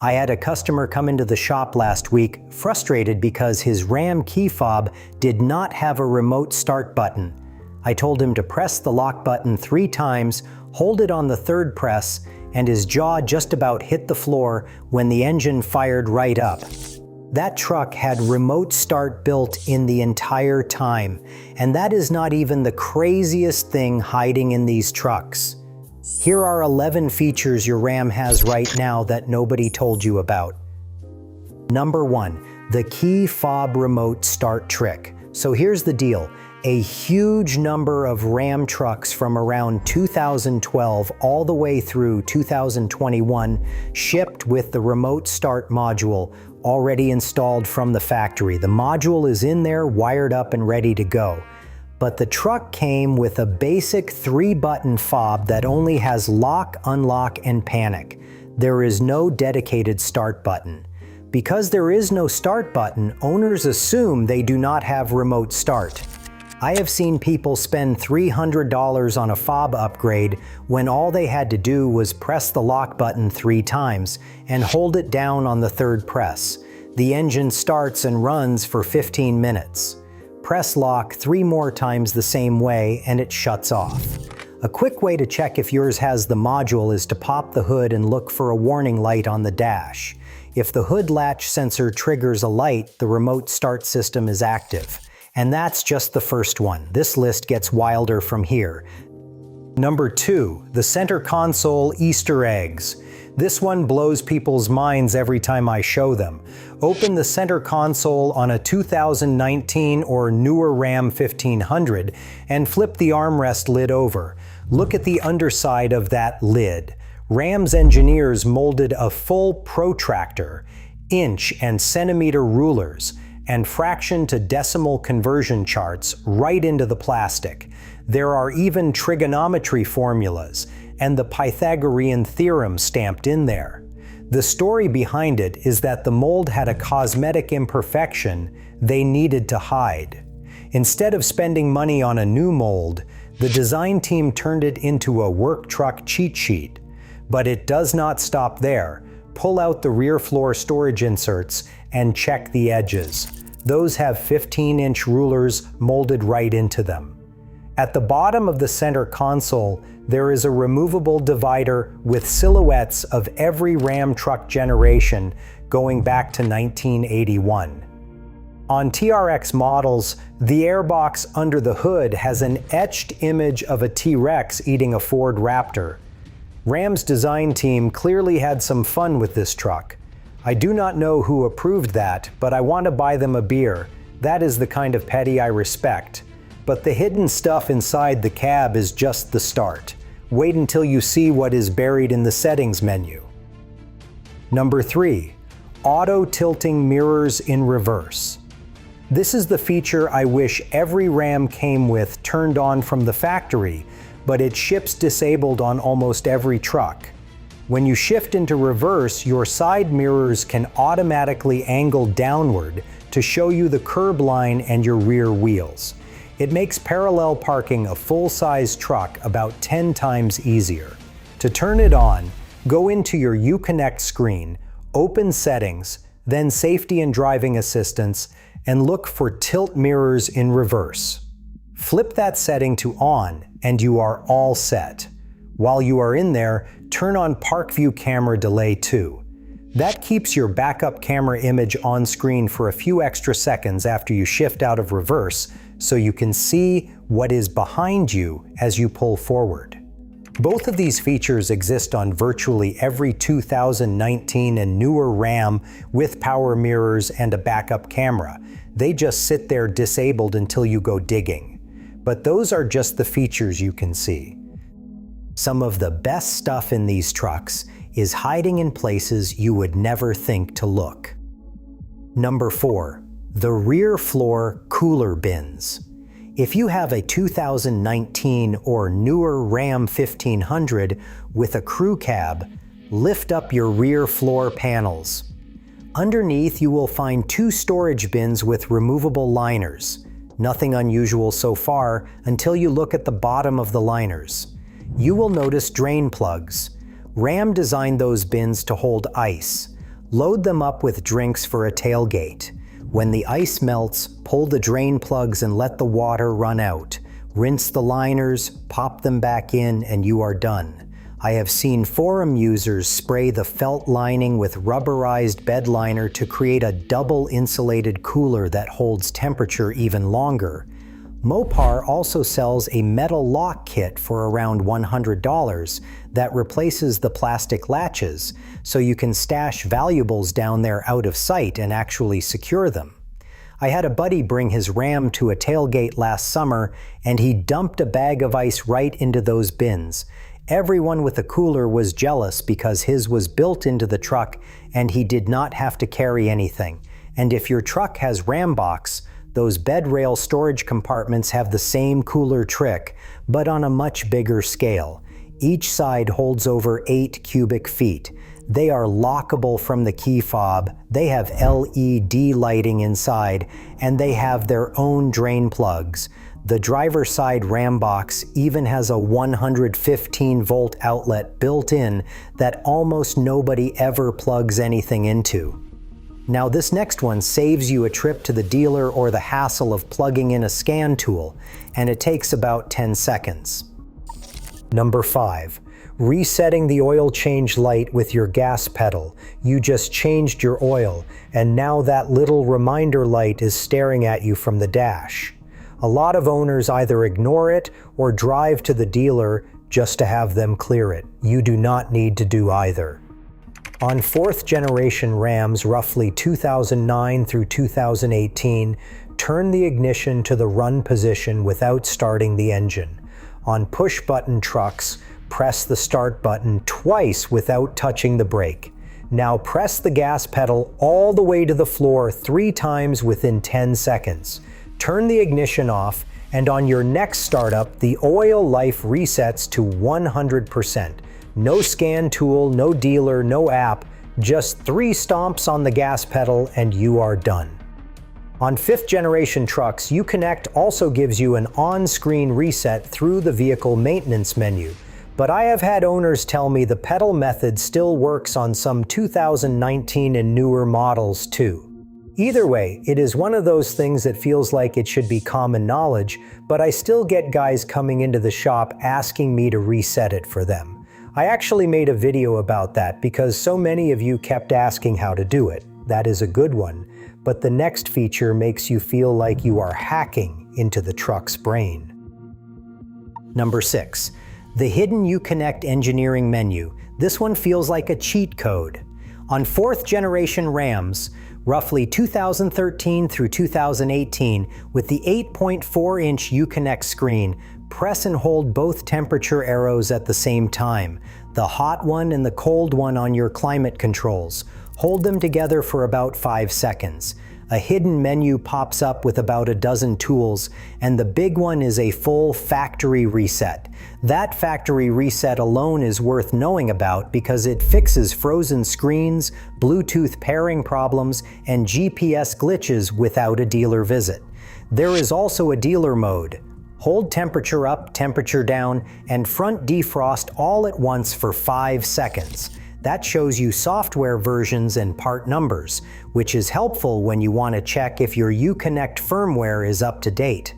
I had a customer come into the shop last week frustrated because his Ram key fob did not have a remote start button. I told him to press the lock button 3 times, hold it on the 3rd press, and his jaw just about hit the floor when the engine fired right up. That truck had remote start built in the entire time, and that is not even the craziest thing hiding in these trucks. Here are 11 features your Ram has right now that nobody told you about. Number 1, the key fob remote start trick. So here's the deal. A huge number of Ram trucks from around 2012 all the way through 2021 shipped with the remote start module already installed from the factory. The module is in there, wired up and ready to go. But the truck came with a basic 3-button fob that only has lock, unlock, and panic. There is no dedicated start button. Because there is no start button, owners assume they do not have remote start. I have seen people spend $300 on a fob upgrade when all they had to do was press the lock button 3 times and hold it down on the 3rd press. The engine starts and runs for 15 minutes. Press lock 3 more times the same way and it shuts off. A quick way to check if yours has the module is to pop the hood and look for a warning light on the dash. If the hood latch sensor triggers a light, the remote start system is active. And that's just the first one. This list gets wilder from here. Number 2, the center console Easter eggs. This one blows people's minds every time I show them. Open the center console on a 2019 or newer Ram 1500 and flip the armrest lid over. Look at the underside of that lid. Ram's engineers molded a full protractor, inch and centimeter rulers, and fraction to decimal conversion charts right into the plastic. There are even trigonometry formulas and the Pythagorean theorem stamped in there. The story behind it is that the mold had a cosmetic imperfection they needed to hide. Instead of spending money on a new mold, the design team turned it into a work truck cheat sheet. But it does not stop there. Pull out the rear floor storage inserts and check the edges. Those have 15-inch rulers molded right into them. At the bottom of the center console, there is a removable divider with silhouettes of every Ram truck generation going back to 1981. On TRX models, the airbox under the hood has an etched image of a T-Rex eating a Ford Raptor. Ram's design team clearly had some fun with this truck. I do not know who approved that, but I want to buy them a beer. That is the kind of petty I respect. But the hidden stuff inside the cab is just the start. Wait until you see what is buried in the settings menu. Number 3, auto tilting mirrors in reverse. This is the feature I wish every Ram came with turned on from the factory, but it ships disabled on almost every truck. When you shift into reverse, your side mirrors can automatically angle downward to show you the curb line and your rear wheels. It makes parallel parking a full-size truck about 10 times easier. To turn it on, go into your Uconnect screen, open Settings, then Safety and Driving Assistance, and look for Tilt Mirrors in Reverse. Flip that setting to On, and you are all set. While you are in there, turn on Park View Camera Delay too. That keeps your backup camera image on screen for a few extra seconds after you shift out of reverse, so you can see what is behind you as you pull forward. Both of these features exist on virtually every 2019 and newer Ram with power mirrors and a backup camera. They just sit there disabled until you go digging. But those are just the features you can see. Some of the best stuff in these trucks is hiding in places you would never think to look. Number 4, the rear floor cooler bins. If you have a 2019 or newer Ram 1500 with a crew cab, lift up your rear floor panels. Underneath, you will find 2 storage bins with removable liners. Nothing unusual so far until you look at the bottom of the liners. You will notice drain plugs. Ram designed those bins to hold ice. Load them up with drinks for a tailgate. When the ice melts, pull the drain plugs and let the water run out. Rinse the liners, pop them back in, and you are done. I have seen forum users spray the felt lining with rubberized bed liner to create a double insulated cooler that holds temperature even longer. Mopar also sells a metal lock kit for around $100 that replaces the plastic latches, so you can stash valuables down there out of sight and actually secure them. I had a buddy bring his Ram to a tailgate last summer, and he dumped a bag of ice right into those bins. Everyone with a cooler was jealous because his was built into the truck and he did not have to carry anything. And if your truck has Ram box, those bed rail storage compartments have the same cooler trick, but on a much bigger scale. Each side holds over 8 cubic feet. They are lockable from the key fob, they have LED lighting inside, and they have their own drain plugs. The driver's side Ram box even has a 115-volt outlet built in that almost nobody ever plugs anything into. Now this next one saves you a trip to the dealer or the hassle of plugging in a scan tool, and it takes about 10 seconds. Number 5. Resetting the oil change light with your gas pedal. You just changed your oil, and now that little reminder light is staring at you from the dash. A lot of owners either ignore it or drive to the dealer just to have them clear it. You do not need to do either. On 4th generation Rams, roughly 2009 through 2018, turn the ignition to the run position without starting the engine. On push-button trucks, press the start button twice without touching the brake. Now press the gas pedal all the way to the floor 3 times within 10 seconds. Turn the ignition off, and on your next startup, the oil life resets to 100%. No scan tool, no dealer, no app, just 3 stomps on the gas pedal and you are done. On 5th generation trucks, Uconnect also gives you an on-screen reset through the vehicle maintenance menu. But I have had owners tell me the pedal method still works on some 2019 and newer models too. Either way, it is one of those things that feels like it should be common knowledge, but I still get guys coming into the shop asking me to reset it for them. I actually made a video about that because so many of you kept asking how to do it. That is a good one, but the next feature makes you feel like you are hacking into the truck's brain. Number 6. The hidden Uconnect engineering menu. This one feels like a cheat code. On 4th generation Rams, roughly 2013 through 2018, with the 8.4-inch Uconnect screen, press and hold both temperature arrows at the same time, the hot one and the cold one on your climate controls. Hold them together for about 5 seconds. A hidden menu pops up with about a dozen tools, and the big one is a full factory reset. That factory reset alone is worth knowing about because it fixes frozen screens, Bluetooth pairing problems, and GPS glitches without a dealer visit. There is also a dealer mode. Hold temperature up, temperature down, and front defrost all at once for 5 seconds. That shows you software versions and part numbers, which is helpful when you want to check if your Uconnect firmware is up to date.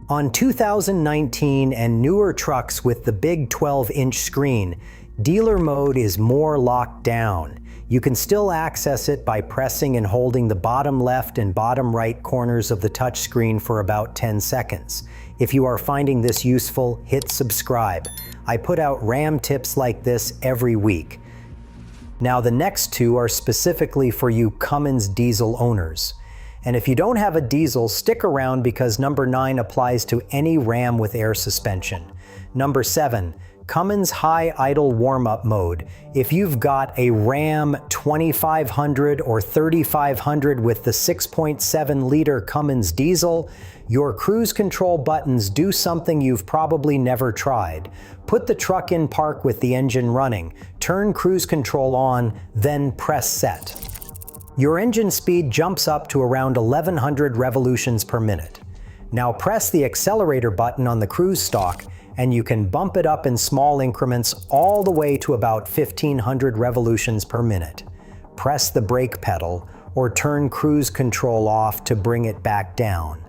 On 2019 and newer trucks with the big 12-inch screen, dealer mode is more locked down. You can still access it by pressing and holding the bottom left and bottom right corners of the touchscreen for about 10 seconds. If you are finding this useful, hit subscribe. I put out Ram tips like this every week. Now the next 2 are specifically for you Cummins diesel owners. And if you don't have a diesel, stick around because number 9 applies to any Ram with air suspension. Number 7, Cummins high idle warm-up mode. If you've got a Ram 2500 or 3500 with the 6.7-liter Cummins diesel, your cruise control buttons do something you've probably never tried. Put the truck in park with the engine running, turn cruise control on, then press set. Your engine speed jumps up to around 1100 revolutions per minute. Now press the accelerator button on the cruise stalk and you can bump it up in small increments all the way to about 1500 revolutions per minute. press the brake pedal, or turn cruise control off to bring it back down.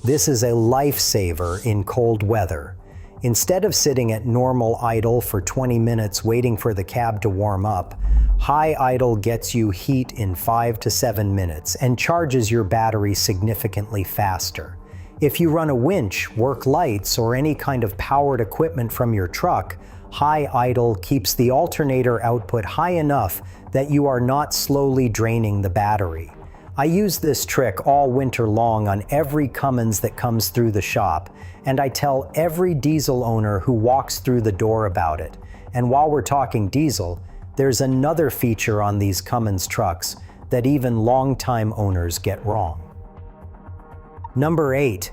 This is a lifesaver in cold weather. Instead of sitting at normal idle for 20 minutes waiting for the cab to warm up, high idle gets you heat in 5 to 7 minutes and charges your battery significantly faster. If you run a winch, work lights, or any kind of powered equipment from your truck, high idle keeps the alternator output high enough that you are not slowly draining the battery. I use this trick all winter long on every Cummins that comes through the shop, and I tell every diesel owner who walks through the door about it. And while we're talking diesel, there's another feature on these Cummins trucks that even longtime owners get wrong. Number 8.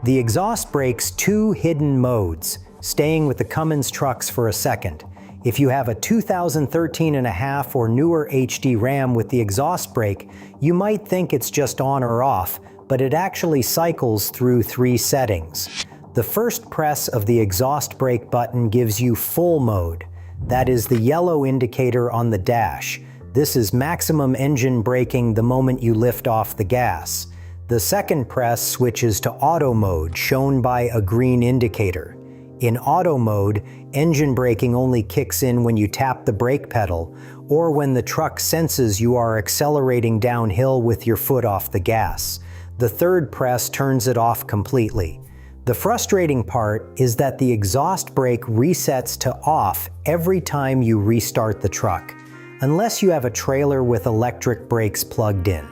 The exhaust brake's 2 hidden modes. Staying with the Cummins trucks for a second. If you have a 2013.5 or newer HD Ram with the exhaust brake, you might think it's just on or off, but it actually cycles through 3 settings. The first press of the exhaust brake button gives you full mode. That is the yellow indicator on the dash. This is maximum engine braking the moment you lift off the gas. The second press switches to auto mode, shown by a green indicator. In auto mode, engine braking only kicks in when you tap the brake pedal, or when the truck senses you are accelerating downhill with your foot off the gas. The third press turns it off completely. The frustrating part is that the exhaust brake resets to off every time you restart the truck, unless you have a trailer with electric brakes plugged in.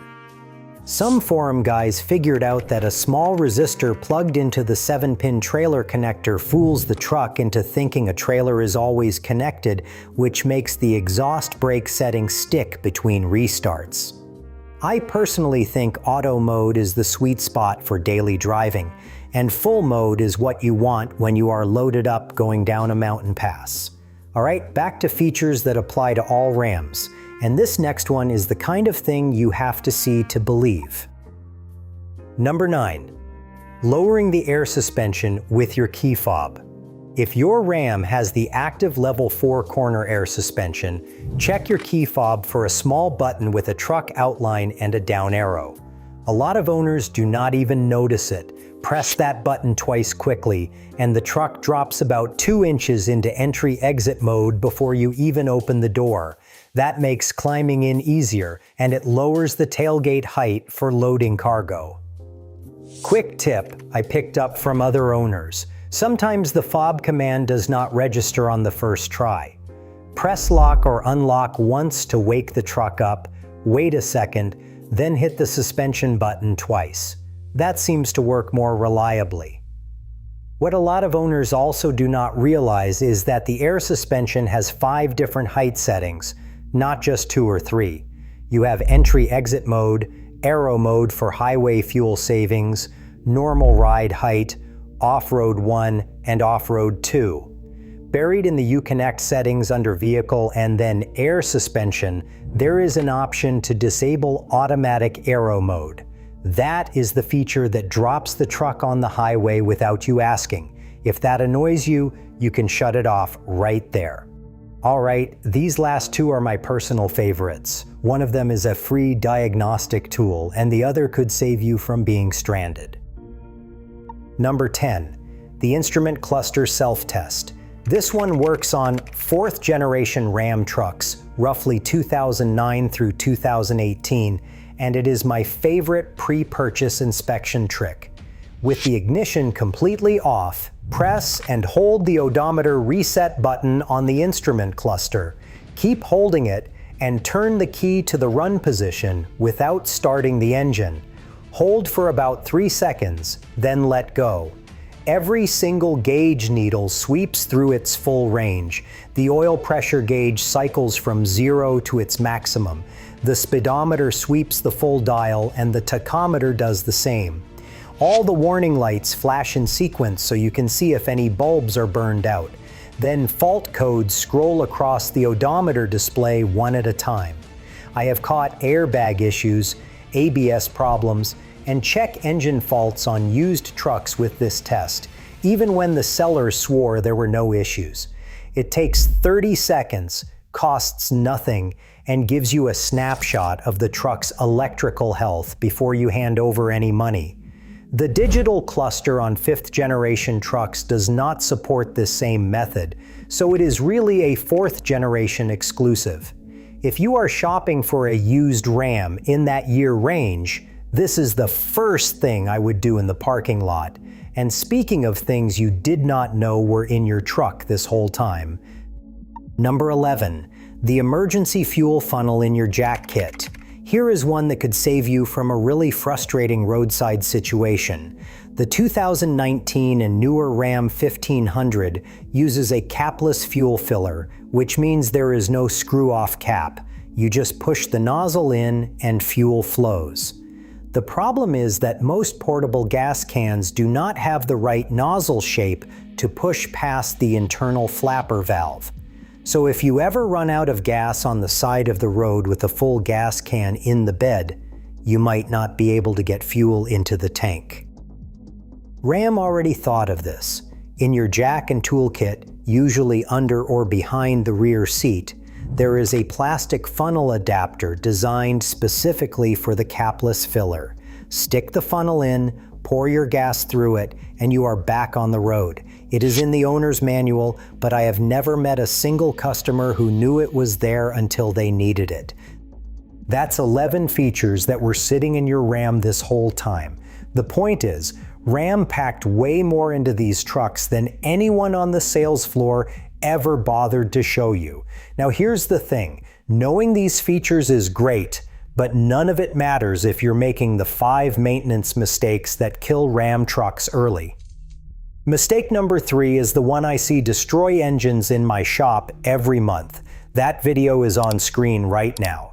Some forum guys figured out that a small resistor plugged into the 7-pin trailer connector fools the truck into thinking a trailer is always connected, which makes the exhaust brake setting stick between restarts. I personally think auto mode is the sweet spot for daily driving, and full mode is what you want when you are loaded up going down a mountain pass. Alright, back to features that apply to all Rams. And this next one is the kind of thing you have to see to believe. Number 9. Lowering the air suspension with your key fob. If your Ram has the active level 4 corner air suspension, check your key fob for a small button with a truck outline and a down arrow. A lot of owners do not even notice it. Press that button twice quickly, and the truck drops about 2 inches into entry-exit mode before you even open the door. That makes climbing in easier, and it lowers the tailgate height for loading cargo. Quick tip I picked up from other owners. Sometimes the fob command does not register on the first try. Press lock or unlock once to wake the truck up, wait a second, then hit the suspension button twice. That seems to work more reliably. What a lot of owners also do not realize is that the air suspension has 5 different height settings, not just 2 or 3. You have entry-exit mode, aero mode for highway fuel savings, normal ride height, off-road 1, and off-road 2. Buried in the Uconnect settings under vehicle and then air suspension, there is an option to disable automatic aero mode. That is the feature that drops the truck on the highway without you asking. If that annoys you, you can shut it off right there. Alright, these last 2 are my personal favorites. One of them is a free diagnostic tool, and the other could save you from being stranded. Number 10. The instrument cluster self-test. This one works on 4th generation Ram trucks, roughly 2009 through 2018, and it is my favorite pre-purchase inspection trick. With the ignition completely off, press and hold the odometer reset button on the instrument cluster. Keep holding it and turn the key to the run position without starting the engine. Hold for about 3 seconds, then let go. Every single gauge needle sweeps through its full range. The oil pressure gauge cycles from 0 to its maximum. The speedometer sweeps the full dial, and the tachometer does the same. All the warning lights flash in sequence so you can see if any bulbs are burned out. Then fault codes scroll across the odometer display one at a time. I have caught airbag issues, ABS problems, and check engine faults on used trucks with this test, even when the sellers swore there were no issues. It takes 30 seconds, costs nothing, and gives you a snapshot of the truck's electrical health before you hand over any money. The digital cluster on 5th-generation trucks does not support this same method, so it is really a 4th-generation exclusive. If you are shopping for a used Ram in that year range, this is the first thing I would do in the parking lot. And speaking of things you did not know were in your truck this whole time. Number 11. The emergency fuel funnel in your jack kit. Here is one that could save you from a really frustrating roadside situation. The 2019 and newer Ram 1500 uses a capless fuel filler, which means there is no screw-off cap. You just push the nozzle in and fuel flows. The problem is that most portable gas cans do not have the right nozzle shape to push past the internal flapper valve. So if you ever run out of gas on the side of the road with a full gas can in the bed, you might not be able to get fuel into the tank. Ram already thought of this. In your jack and toolkit, usually under or behind the rear seat, there is a plastic funnel adapter designed specifically for the capless filler. Stick the funnel in, pour your gas through it, and you are back on the road. It is in the owner's manual, but I have never met a single customer who knew it was there until they needed it. That's 11 features that were sitting in your Ram this whole time. The point is, Ram packed way more into these trucks than anyone on the sales floor ever bothered to show you. Now here's the thing, knowing these features is great, but none of it matters if you're making the 5 maintenance mistakes that kill Ram trucks early. Mistake number 3 is the one I see destroy engines in my shop every month. That video is on screen right now.